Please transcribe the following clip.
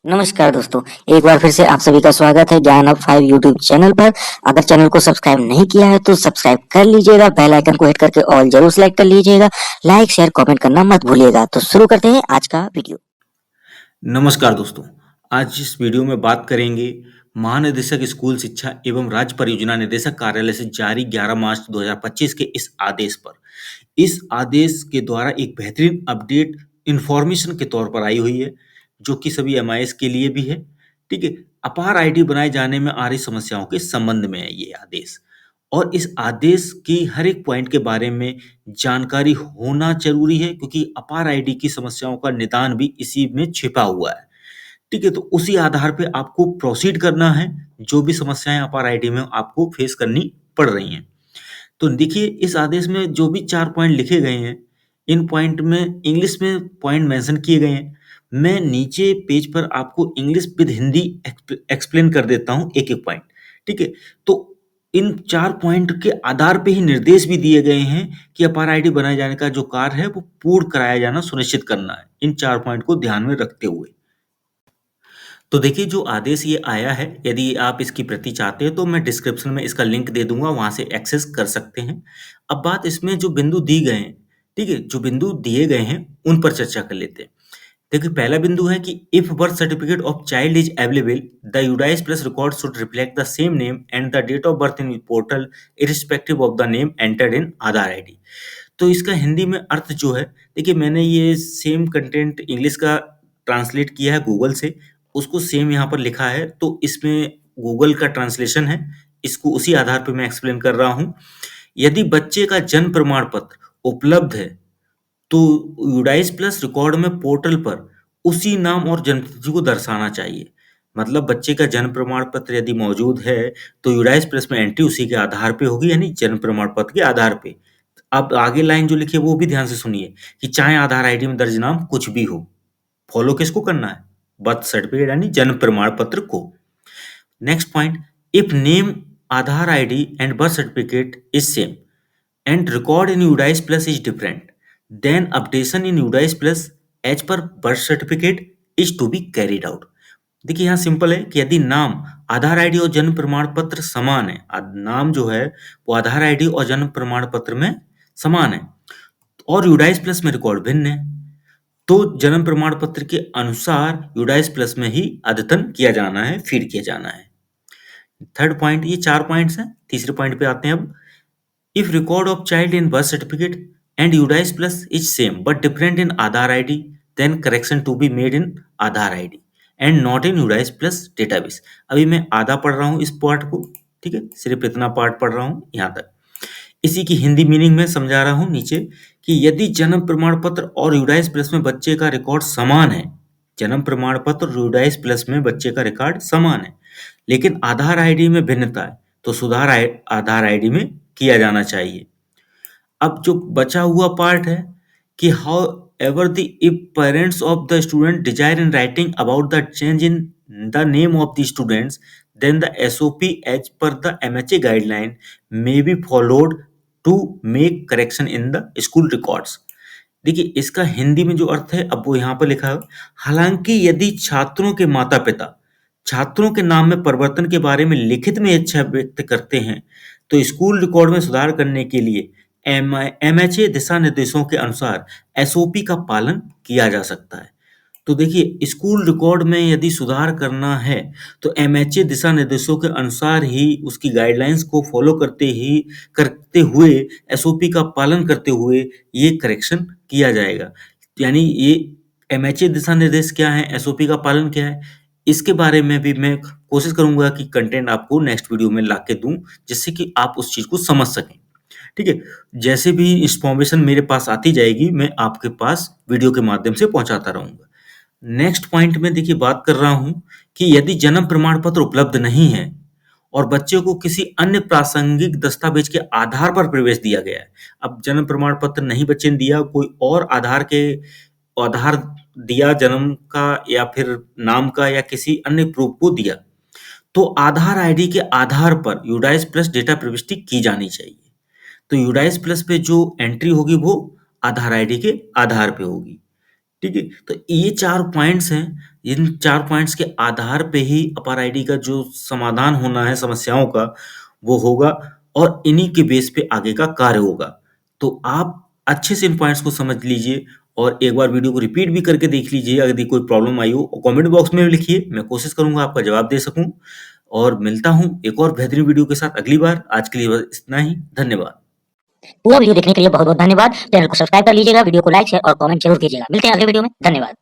नमस्कार दोस्तों, एक बार फिर से आप सभी का स्वागत है ज्ञान अब 5 यूट्यूब चैनल पर। अगर चैनल को सब्सक्राइब नहीं किया है तो सब्सक्राइब कर लीजिएगा, बेल आइकन को हिट करके ऑल जरूर सेलेक्ट कर लीजिएगा, लाइक शेयर कमेंट करना मत भूलिएगा। तो शुरू करते हैं आज का वीडियो। नमस्कार दोस्तों, आज इस वीडियो में बात करेंगे महानिदेशक स्कूल शिक्षा एवं राज्य परियोजना निदेशक कार्यालय से जारी 11 मार्च 2025 के इस आदेश पर। इस आदेश के द्वारा एक बेहतरीन अपडेट इंफॉर्मेशन के तौर पर आई हुई है, जो कि सभी एमआईएस के लिए भी है। ठीक है, अपार आईडी बनाए जाने में आ रही समस्याओं के संबंध में है ये आदेश, और इस आदेश की हर एक पॉइंट के बारे में जानकारी होना जरूरी है, क्योंकि अपार आईडी की समस्याओं का निदान भी इसी में छिपा हुआ है। ठीक है, तो उसी आधार पे आपको प्रोसीड करना है, जो भी समस्याएं अपार आईडी में आपको फेस करनी पड़ रही हैं। तो देखिए, इस आदेश में जो भी 4 पॉइंट लिखे गए हैं, इन पॉइंट में इंग्लिश में पॉइंट मेंशन किए गए हैं। मैं नीचे पेज पर आपको इंग्लिश विद हिंदी एक्सप्लेन कर देता हूँ एक-एक पॉइंट। ठीक है? तो इन 4 पॉइंट के आधार पे ही निर्देश भी दिए गए हैं कि अपार आईडी बनाए जाने का जो कार्य है, वो पूर्ण कराया जाना सुनिश्चित करना है, इन 4 पॉइंट को ध्यान में रखते हुए। तो देखिए, जो आदेश ये आया है, यदि आप इसकी प्रति चाहते हैं तो मैं डिस्क्रिप्शन में इसका लिंक दे दूंगा, वहां से एक्सेस कर सकते हैं। अब बात इसमें जो बिंदु दी गए हैं, ठीक है, जो बिंदु दिए गए हैं उन पर चर्चा कर लेते हैं। देखिए, पहला बिंदु है कि if birth certificate of child is available, the UDISE plus record should reflect the same name and the date of birth in portal irrespective of the name entered in Aadhaar ID. तो इसका हिंदी में अर्थ जो है, देखिए, मैंने ये सेम कंटेंट इंग्लिश का translate किया है गूगल से, उसको सेम यहाँ पर लिखा है, तो इसमें गूगल का ट्रांसलेशन है, इसको उसी आधार पे मैं एक्सप्लेन कर रहा हूँ। यदि बच्चे का जन्म प्रमाण पत्र उपलब्ध है, तो यूडाइस प्लस रिकॉर्ड में पोर्टल पर उसी नाम और जन्म तिथि को दर्शाना चाहिए। मतलब बच्चे का जन्म प्रमाण पत्र यदि मौजूद है, तो यूडाइस प्लस में एंट्री उसी के आधार पे होगी, यानी जन्म प्रमाण पत्र के आधार पे। अब आगे लाइन जो लिखी है वो भी ध्यान से सुनिए, कि चाहे आधार आईडी में दर्ज नाम कुछ भी हो, फॉलो किसको करना है? बर्थ सर्टिफिकेट यानी जन्म प्रमाण पत्र को। Next point, if name Aadhaar ID and birth certificate is same and record in UDISE plus is different, then updation in UDISE plus as per birth certificate is to be carried out. देखिए, यहाँ simple है कि यदि नाम आधार ID और जन्म प्रमाण पत्र समान है, नाम जो है वो आधार आईडी और जन्म प्रमाण पत्र में समान है, और यूडाइस प्लस में रिकॉर्ड भिन्न है, तो जन्म प्रमाण पत्र के अनुसार यूडाइस प्लस में ही अद्यतन किया जाना है, फीड किया जाना है। थर्ड पॉइंट, ये 4 पॉइंट्स हैं। तीसरे पॉइंट पे आते हैं अब। If record of child in birth certificate and UDISE plus is same but different in Aadhaar ID, then correction to be made in Aadhaar ID and not in UDISE plus database. अभी मैं आधा पढ़ रहा हूँ इस पार्ट को, ठीक है, सिर्फ इतना पार्ट पढ़ रहा हूँ यहाँ तक। इसी की हिंदी मीनिंग में समझा रहा हूँ नीचे, कि यदि जन्म प्रमाण पत्र और यूडाइस प्लस में बच्चे का रिकॉर्ड समान है, जन्म प्रमाण पत्र और यूडाइस प्लस में बच्चे का रिकॉर्ड समान है, लेकिन आधार आईडी में भिन्नता है, तो सुधार आधार आईडी में किया जाना चाहिए। अब जो बचा हुआ पार्ट है, कि however the if parents of the student desire in writing about the change in the name of the students, then the SOP as per the MHA guideline may be followed to make correction in the school records। देखिए, इसका हिंदी में जो अर्थ है, अब वो यहाँ पर लिखा है। हालांकि यदि छात्रों के माता पिता छात्रों के नाम में परिवर्तन के बारे में लिखित में इच्छा व्यक्त करते हैं, तो स्कूल रिकॉर्ड में सुधार करने के लिए MHA दिशा निर्देशों के अनुसार SOP का पालन किया जा सकता है। तो देखिए, स्कूल रिकॉर्ड में यदि सुधार करना है, तो एमएचए दिशा निर्देशों के अनुसार ही, उसकी गाइडलाइंस को फॉलो करते हुए, एसओपी का पालन करते हुए ये करेक्शन किया जाएगा। यानी ये एमएचए दिशा निर्देश क्या है, एसओपी का पालन क्या है, इसके बारे में भी मैं कोशिश करूंगा कि कंटेंट आपको नेक्स्ट वीडियो में ला के दूं, जिससे कि आप उस चीज को समझ सकें। ठीक है, जैसे भी इंफॉर्मेशन मेरे पास आती जाएगी, मैं आपके पास वीडियो के माध्यम से पहुंचाता रहूंगा। नेक्स्ट पॉइंट में देखिए बात कर रहा हूं, कि यदि जन्म प्रमाण पत्र उपलब्ध नहीं है और बच्चे को किसी अन्य प्रासंगिक दस्तावेज के आधार पर प्रवेश दिया गया है, अब जन्म प्रमाण पत्र नहीं बच्चे ने दिया, कोई और आधार दिया, जन्म का या फिर नाम का या किसी अन्य प्रूफ को दिया, तो आधार आईडी के आधार पर यूडाइस प्लस डेटा प्रविष्टि की जानी चाहिए। तो यूडाइस प्लस पे जो एंट्री होगी वो आधार आईडी के आधार पे होगी। ठीक है? तो ये 4 पॉइंट्स हैं, इन 4 पॉइंट्स के आधार पे ही अपर आईडी का जो समाधान होना है समस्याओं का, वो होगा और इन्हीं के बेस पे आगे का कार्य होगा। तो आप अच्छे से इन पॉइंट्स को समझ लीजिए और एक बार वीडियो को रिपीट भी करके देख लीजिए, अगर कोई प्रॉब्लम आई हो और कमेंट बॉक्स में भी लिखिए, मैं कोशिश करूँगा आपका जवाब दे सकूँ और मिलता हूँ एक और बेहतरीन वीडियो के साथ अगली बार। आज के लिए बस इतना ही, धन्यवाद। पूरा वीडियो देखने के लिए बहुत बहुत धन्यवाद। चैनल को सब्सक्राइब कर लीजिएगा, वीडियो को लाइक शेयर और कमेंट जरूर कीजिएगा। मिलते हैं अगले वीडियो में। धन्यवाद।